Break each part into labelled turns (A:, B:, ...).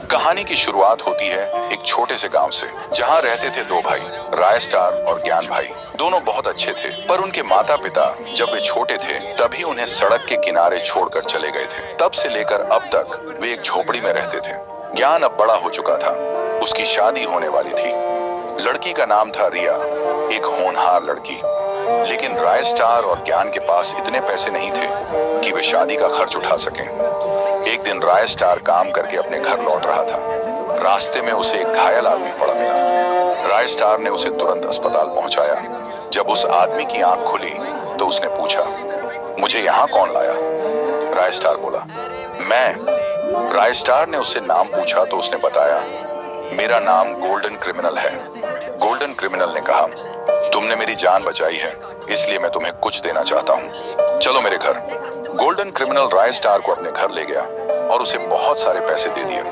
A: कहानी की शुरुआत होती है एक छोटे से गांव से, जहां रहते थे दो भाई, राय स्टार और ज्ञान भाई। दोनों बहुत अच्छे थे, पर उनके माता पिता जब वे छोटे थे तभी उन्हें सड़क के किनारे छोड़कर चले गए थे। तब से लेकर अब तक वे एक झोपड़ी में रहते थे। ज्ञान अब बड़ा हो चुका था, उसकी शादी होने वाली थी। लड़की का नाम था रिया, एक होनहार लड़की। लेकिन राय स्टार और ज्ञान के पास इतने पैसे नहीं थे कि वे शादी का खर्च उठा सकें। एक दिन राय स्टार काम करके अपने घर लौट रहा था। रास्ते में उसे एक घायल आदमी पड़ा मिला। राय स्टार ने उसे तुरंत अस्पताल पहुंचाया। जब उस आदमी की आंख खुली तो उसने पूछा, मुझे यहाँ कौन लाया? राय स्टार बोला, मैं। राय स्टार ने उससे नाम पूछा तो उसने बताया, मेरा नाम गोल्डन क्रिमिनल है। गोल्डन क्रिमिनल ने कहा, तुमने मेरी जान बचाई है, इसलिए मैं तुम्हें कुछ देना चाहता हूँ, चलो मेरे घर। गोल्डन क्रिमिनल राय स्टार को अपने घर ले गया और उसे बहुत सारे पैसे दे दिए।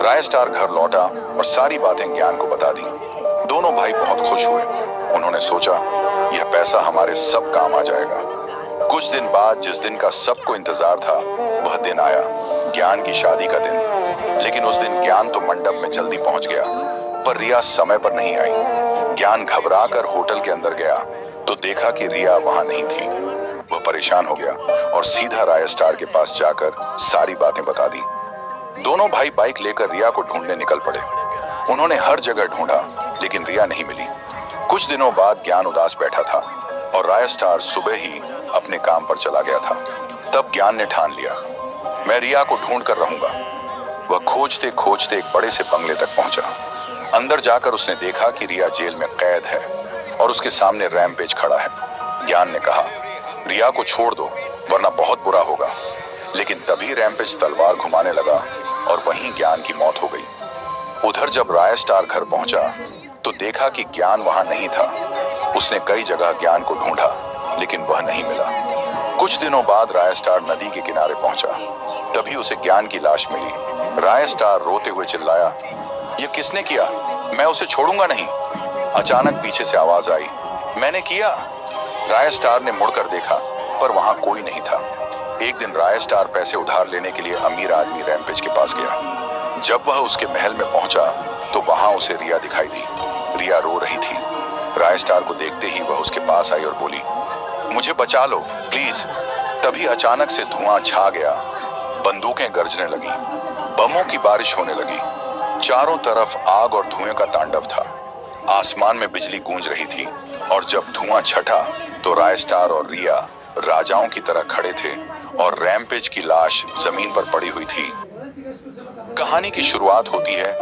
A: राय स्टार घर लौटा और सारी बातें ज्ञान को बता दी। दोनों भाई बहुत खुश हुए। उन्होंने सोचा, यह पैसा हमारे सब काम आ जाएगा। कुछ दिन बाद जिस दिन का सबको इंतजार था वह दिन आया, ज्ञान की शादी का दिन। लेकिन उस दिन ज्ञान तो मंडप में जल्दी पहुंच गया, पर रिया समय पर नहीं आई। ज्ञान घबराकर होटल के अंदर गया तो देखा कि रिया वहां नहीं थी। वह परेशान हो गया और सीधा राय स्टार के पास जाकर सारी बातें बता दी। दोनों भाई बाइक लेकर रिया को ढूंढने निकल पड़े। उन्होंने हर जगह ढूंढा, लेकिन रिया नहीं मिली। कुछ दिनों बाद ज्ञान उदास बैठा था और राय स्टार सुबह ही अपने काम पर चला गया था। तब ज्ञान ने ठान लिया, मैं रिया को ढूंढ कर रहूंगा। वह खोजते खोजते एक बड़े से बंगले तक पहुंचा। अंदर जाकर उसने देखा कि रिया जेल में कैद है और उसके सामने रैम्पेज खड़ा है। ज्ञान ने कहा, रिया को छोड़ दो वरना बहुत बुरा होगा। लेकिन तभी रैम्पेज तलवार घुमाने लगा और वहीं ज्ञान की मौत हो गई। उधर जब राय स्टार घर पहुंचा तो देखा कि ज्ञान वहां नहीं था। उसने कई जगह ज्ञान को ढूंढा, लेकिन वह नहीं मिला। कुछ दिनों बाद राय स्टार नदी के किनारे पहुंचा। तभी उसे ज्ञान की लाश मिली। राय स्टार रोते हुए चिल्लाया, यह किसने किया? मैं उसे छोड़ूंगा नहीं। अचानक पीछे से आवाज आई, मैंने किया। राय स्टार ने मुड़कर देखा, पर वहां कोई नहीं था। एक दिन राय स्टार पैसे उधार लेने के लिए अमीर आदमी रैम्पेज के पास गया। जब वह उसके महल में पहुंचा तो वहां उसे रिया दिखाई दी। रिया रो रही थी। राय स्टार को देखते ही वह उसके पास आई और बोली, मुझे बचा लो प्लीज। तभी अचानक से धुआं छा गया, बंदूकें गरजने लगी, बमों की बारिश होने लगी। चारों तरफ आग और धुएं का तांडव था। आसमान में बिजली गूंज रही थी और जब धुआं छटा तो राय स्टार और रिया राजाओं की तरह खड़े थे और रैम्पेज की लाश जमीन पर पड़ी हुई थी। कहानी की शुरुआत होती है